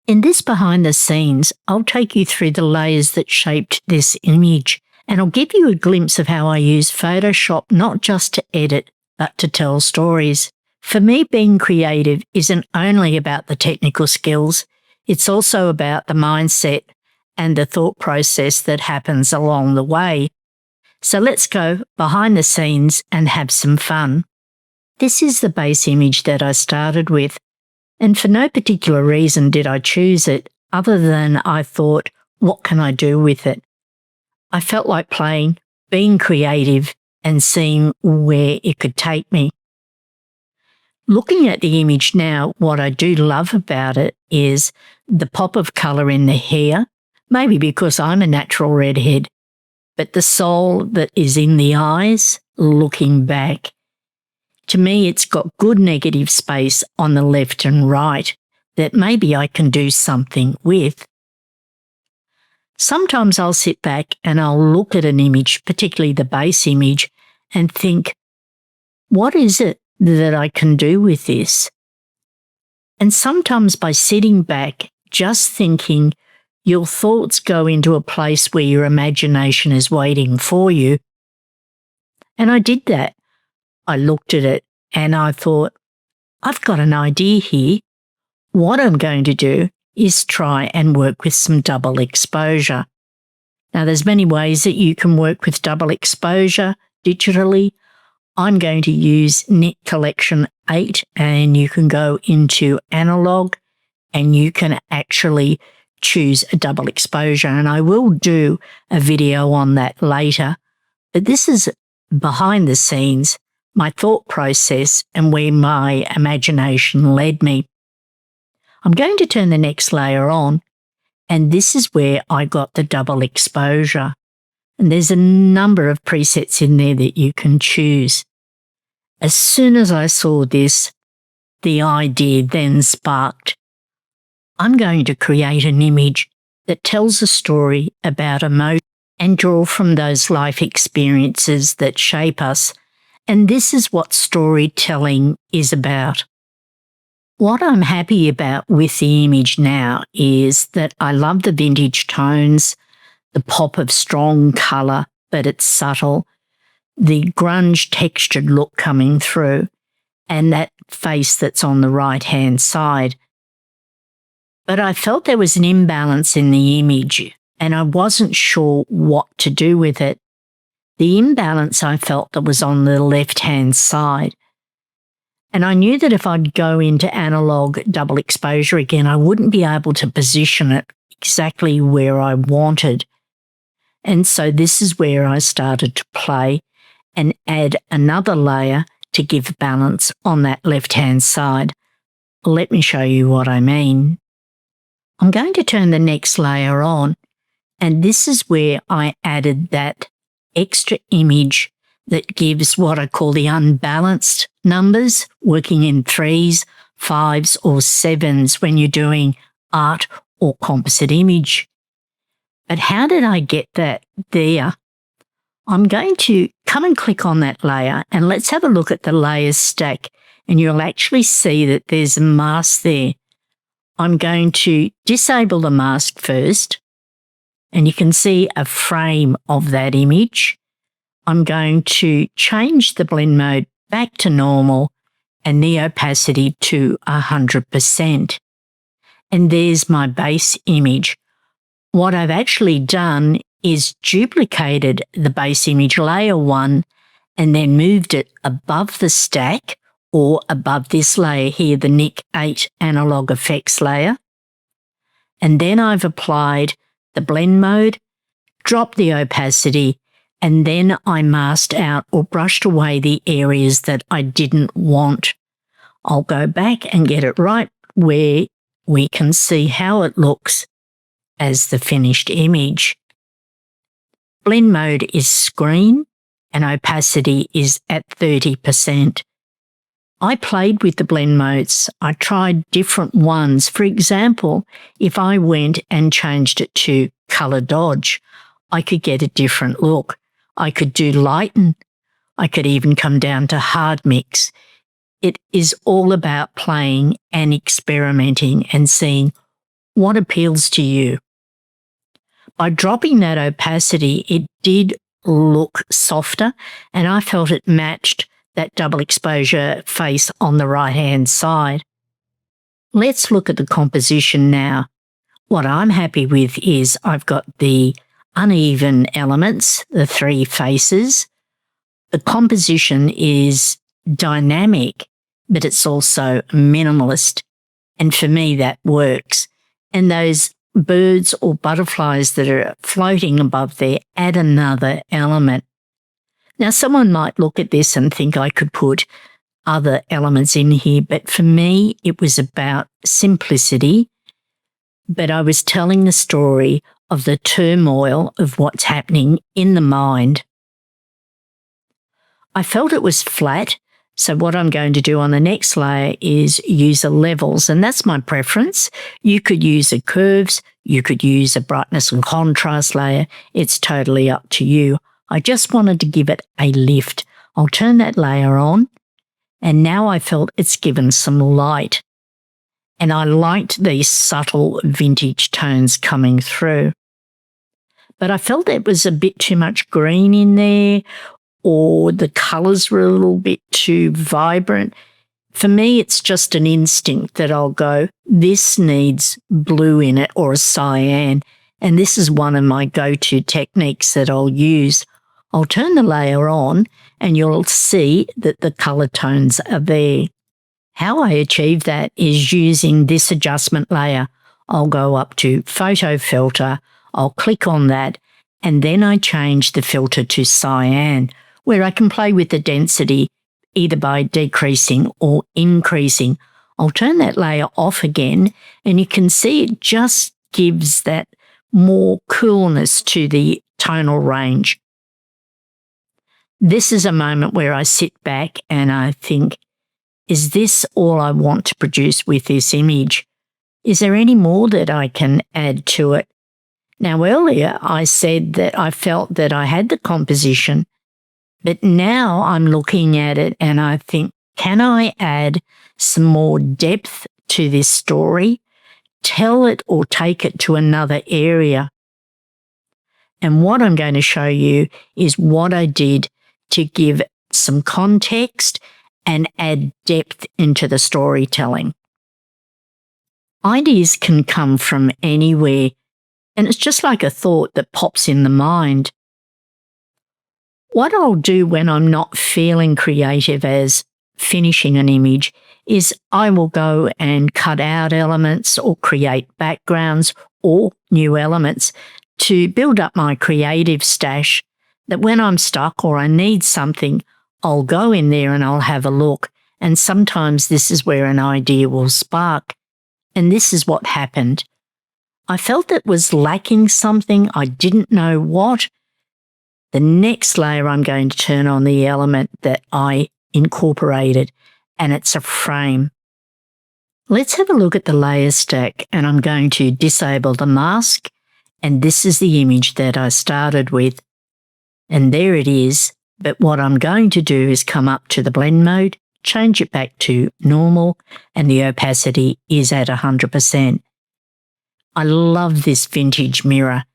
In this behind the scenes, I'll take you through the layers that shaped this image, and I'll give you a glimpse of how I use Photoshop not just to edit, but to tell stories. For me, being creative isn't only about the technical skills, it's also about the mindset and the thought process that happens along the way. So let's go behind the scenes and have some fun. This is the base image that I started with, and for no particular reason did I choose it, other than I thought, what can I do with it? I felt like playing, being creative, and seeing where it could take me. Looking at the image now, what I do love about it is the pop of colour in the hair, maybe because I'm a natural redhead, but the soul that is in the eyes looking back. To me, it's got good negative space on the left and right that maybe I can do something with. Sometimes I'll sit back and I'll look at an image, particularly the base image, and think, what is it that I can do with this? And sometimes by sitting back, just thinking, your thoughts go into a place where your imagination is waiting for you. And I did that. I looked at it and I thought, I've got an idea here. What I'm going to do is try and work with some double exposure. Now, there's many ways that you can work with double exposure digitally. I'm going to use Net Collection 8, and you can go into analog and you can actually choose a double exposure. And I will do a video on that later. But this is behind the scenes, my thought process and where my imagination led me. I'm going to turn the next layer on, and this is where I got the double exposure. And there's a number of presets in there that you can choose. As soon as I saw this, the idea then sparked. I'm going to create an image that tells a story about emotion and draw from those life experiences that shape us. And this is what storytelling is about. What I'm happy about with the image now is that I love the vintage tones, the pop of strong colour, but it's subtle, the grunge textured look coming through, and that face that's on the right-hand side. But I felt there was an imbalance in the image, and I wasn't sure what to do with it. The imbalance I felt that was on the left-hand side. And I knew that if I'd go into analog double exposure again, I wouldn't be able to position it exactly where I wanted. And so this is where I started to play and add another layer to give balance on that left-hand side. Let me show you what I mean. I'm going to turn the next layer on, and this is where I added that extra image that gives what I call the unbalanced numbers, working in 3s, 5s or 7s when you're doing art or composite image. But how did I get that there? I'm going to come and click on that layer, and let's have a look at the layers stack, and you'll actually see that there's a mask there. I'm going to disable the mask first, and you can see a frame of that image. I'm going to change the blend mode back to normal and the opacity to 100%. And there's my base image. What I've actually done is duplicated the base image layer 1 and then moved it above the stack or above this layer here, the NIC 8 analog effects layer. And then I've applied the blend mode, dropped the opacity, and then I masked out or brushed away the areas that I didn't want. I'll go back and get it right where we can see how it looks as the finished image. Blend mode is screen and opacity is at 30%. I played with the blend modes. I tried different ones. For example, if I went and changed it to color dodge, I could get a different look. I could do lighten. I could even come down to hard mix. It is all about playing and experimenting and seeing What appeals to you? By dropping that opacity, it did look softer, and I felt it matched that double exposure face on the right-hand side. Let's look at the composition now. What I'm happy with is I've got the uneven elements, the three faces. The composition is dynamic, but it's also minimalist. And for me, that works. And those birds or butterflies that are floating above there add another element. Now, someone might look at this and think I could put other elements in here, but for me, it was about simplicity. But I was telling the story of the turmoil of what's happening in the mind. I felt it was flat, so what I'm going to do on the next layer is use a levels, and that's my preference. You could use a curves, you could use a brightness and contrast layer. It's totally up to you. I just wanted to give it a lift. I'll turn that layer on, and now I felt it's given some light. And I liked these subtle vintage tones coming through. But I felt it was a bit too much green in there, or the colours were a little bit too vibrant. For me, it's just an instinct that I'll go, this needs blue in it or a cyan, and this is one of my go-to techniques that I'll use. I'll turn the layer on and you'll see that the colour tones are there. How I achieve that is using this adjustment layer. I'll go up to Photo Filter, I'll click on that, and then I change the filter to cyan, where I can play with the density either by decreasing or increasing. I'll turn that layer off again, and you can see it just gives that more coolness to the tonal range. This is a moment where I sit back and I think, is this all I want to produce with this image? Is there any more that I can add to it? Now, earlier I said that I felt that I had the composition, but now I'm looking at it and I think, can I add some more depth to this story? Tell it or take it to another area. And what I'm going to show you is what I did to give some context and add depth into the storytelling. Ideas can come from anywhere, and it's just like a thought that pops in the mind. What I'll do when I'm not feeling creative as finishing an image is I will go and cut out elements or create backgrounds or new elements to build up my creative stash, that when I'm stuck or I need something, I'll go in there and I'll have a look, and sometimes this is where an idea will spark. And this is what happened. I felt it was lacking something. I didn't know what. The next layer I'm going to turn on the element that I incorporated, and it's a frame. Let's have a look at the layer stack, and I'm going to disable the mask, and this is the image that I started with. And there it is. But what I'm going to do is come up to the blend mode, change it back to normal, and the opacity is at 100%. I love this vintage mirror,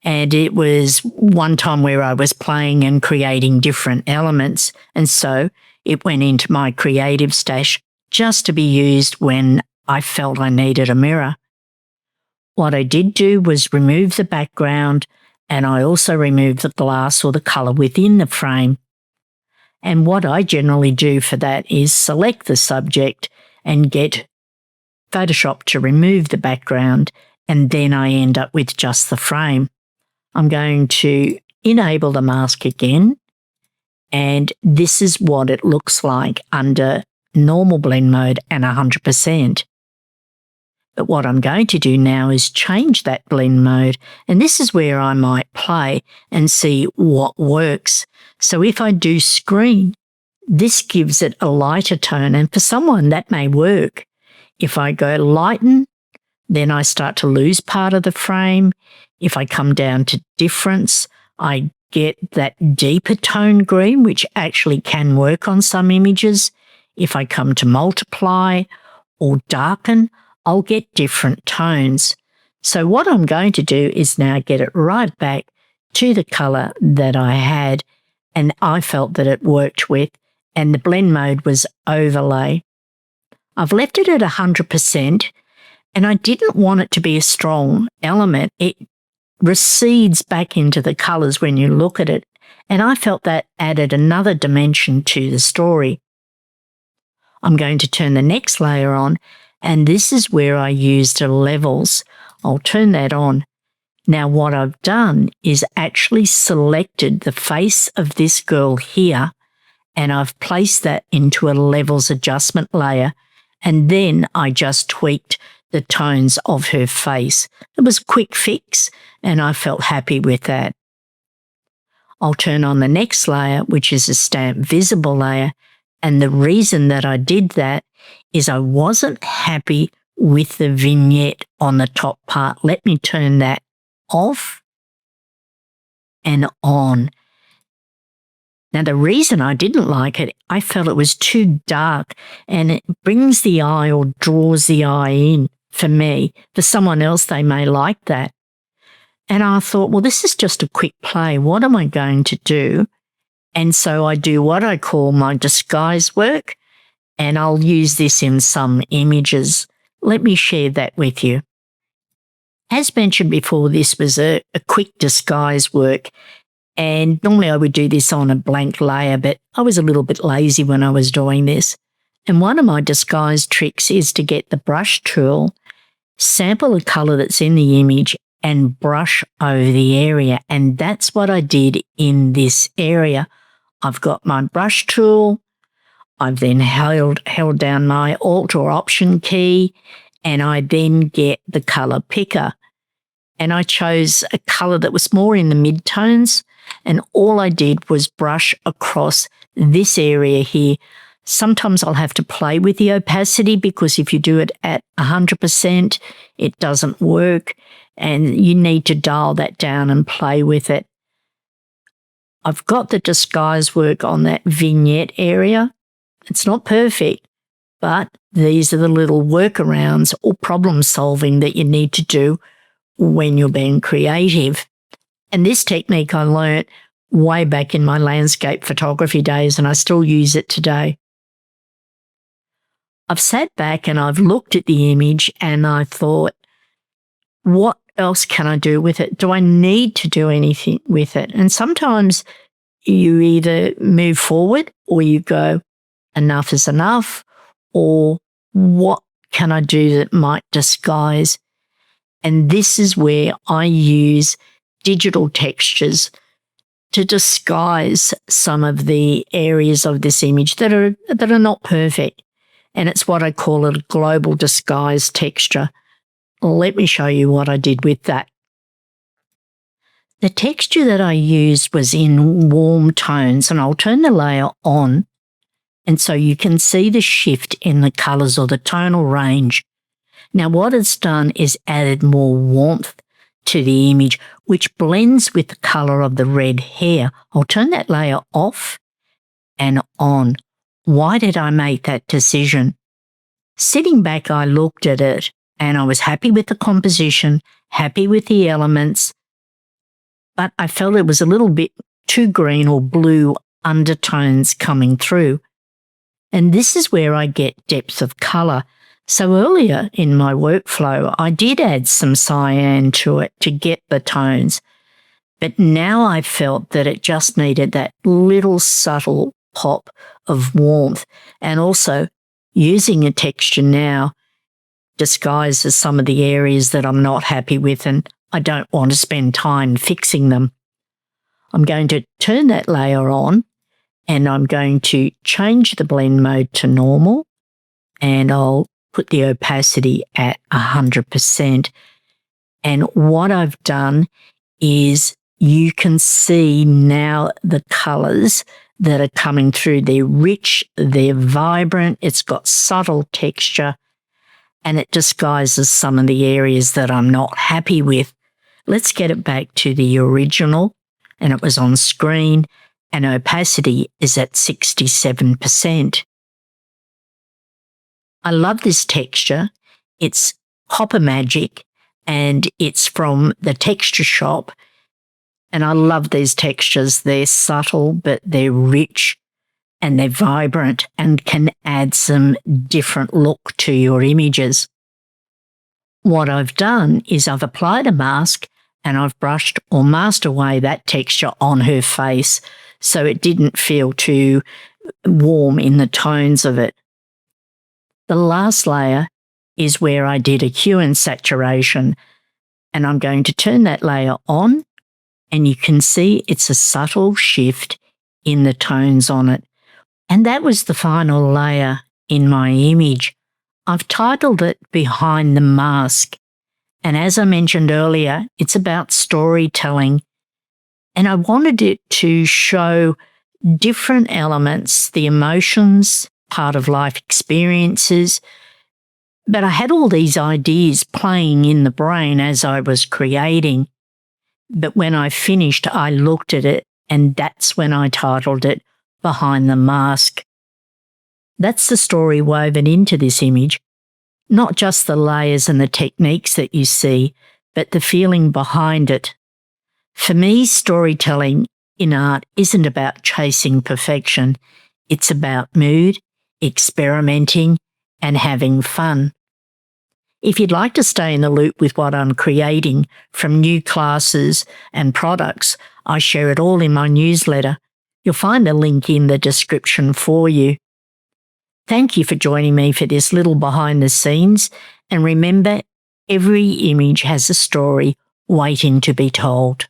and it was one time where I was playing and creating different elements, and so it went into my creative stash just to be used when I felt I needed a mirror. What I did do was remove the background, and I also removed the glass or the colour within the frame. And what I generally do for that is select the subject and get Photoshop to remove the background, and then I end up with just the frame. I'm going to enable the mask again, and this is what it looks like under normal blend mode and 100%. But what I'm going to do now is change that blend mode, and this is where I might play and see what works. So if I do screen, this gives it a lighter tone, and for someone that may work. If I go lighten, then I start to lose part of the frame. If I come down to difference, I get that deeper tone green, which actually can work on some images. If I come to multiply or darken, I'll get different tones. So what I'm going to do is now get it right back to the colour that I had and I felt that it worked with, and the blend mode was overlay. I've left it at 100%, and I didn't want it to be a strong element. It recedes back into the colours when you look at it, and I felt that added another dimension to the story. I'm going to turn the next layer on, and this is where I used levels. I'll turn that on. Now what I've done is actually selected the face of this girl here, and I've placed that into a levels adjustment layer, and then I just tweaked the tones of her face. It was a quick fix, and I felt happy with that. I'll turn on the next layer, which is a stamp visible layer, and the reason that I did that is I wasn't happy with the vignette on the top part. Let me turn that off and on. Now, the reason I didn't like it, I felt it was too dark and it brings the eye or draws the eye in for me. For someone else, they may like that. And I thought, well, this is just a quick play. What am I going to do? And so I do what I call my disguise work, and I'll use this in some images. Let me share that with you. As mentioned before, this was a quick disguise work, and normally I would do this on a blank layer, but I was a little bit lazy when I was doing this. And one of my disguise tricks is to get the brush tool, sample a colour that's in the image, and brush over the area. And that's what I did in this area. I've got my brush tool. I've then held down my Alt or Option key, and I then get the colour picker. And I chose a colour that was more in the mid-tones, and all I did was brush across this area here. Sometimes I'll have to play with the opacity because if you do it at 100%, it doesn't work, and you need to dial that down and play with it. I've got the disguise work on that vignette area. It's not perfect, but these are the little workarounds or problem solving that you need to do when you're being creative. And this technique I learnt way back in my landscape photography days, and I still use it today. I've sat back and I've looked at the image and I thought, what else can I do with it? Do I need to do anything with it? And sometimes you either move forward or you go, enough is enough, or what can I do that might disguise? And this is where I use digital textures to disguise some of the areas of this image that are not perfect. And it's what I call a global disguise texture. Let me show you what I did with that. The texture that I used was in warm tones, and I'll turn the layer on, and so you can see the shift in the colours or the tonal range. Now what it's done is added more warmth to the image, which blends with the colour of the red hair. I'll turn that layer off and on. Why did I make that decision? Sitting back, I looked at it and I was happy with the composition, happy with the elements, but I felt it was a little bit too green or blue undertones coming through. And this is where I get depth of colour. So earlier in my workflow, I did add some cyan to it to get the tones, but now I felt that it just needed that little subtle pop of warmth, and also using a texture now disguises some of the areas that I'm not happy with and I don't want to spend time fixing them. I'm going to turn that layer on and I'm going to change the blend mode to normal, and I'll put the opacity at 100%. And what I've done is you can see now the colours that are coming through. They're rich, they're vibrant, it's got subtle texture, and it disguises some of the areas that I'm not happy with. Let's get it back to the original, and it was on screen, and opacity is at 67%. I love this texture. It's copper magic, and it's from the texture shop. And I love these textures. They're subtle, but they're rich and they're vibrant and can add some different look to your images. What I've done is I've applied a mask and I've brushed or masked away that texture on her face so it didn't feel too warm in the tones of it. The last layer is where I did a hue and saturation, and I'm going to turn that layer on, and you can see it's a subtle shift in the tones on it. And that was the final layer in my image. I've titled it Behind the Mask. And as I mentioned earlier, it's about storytelling. And I wanted it to show different elements, the emotions, part of life experiences. But I had all these ideas playing in the brain as I was creating. But when I finished, I looked at it, and that's when I titled it Behind the Mask. That's the story woven into this image. Not just the layers and the techniques that you see, but the feeling behind it. For me, storytelling in art isn't about chasing perfection. It's about mood, experimenting, and having fun. If you'd like to stay in the loop with what I'm creating from new classes and products, I share it all in my newsletter. You'll find a link in the description for you. Thank you for joining me for this little behind the scenes, and remember, every image has a story waiting to be told.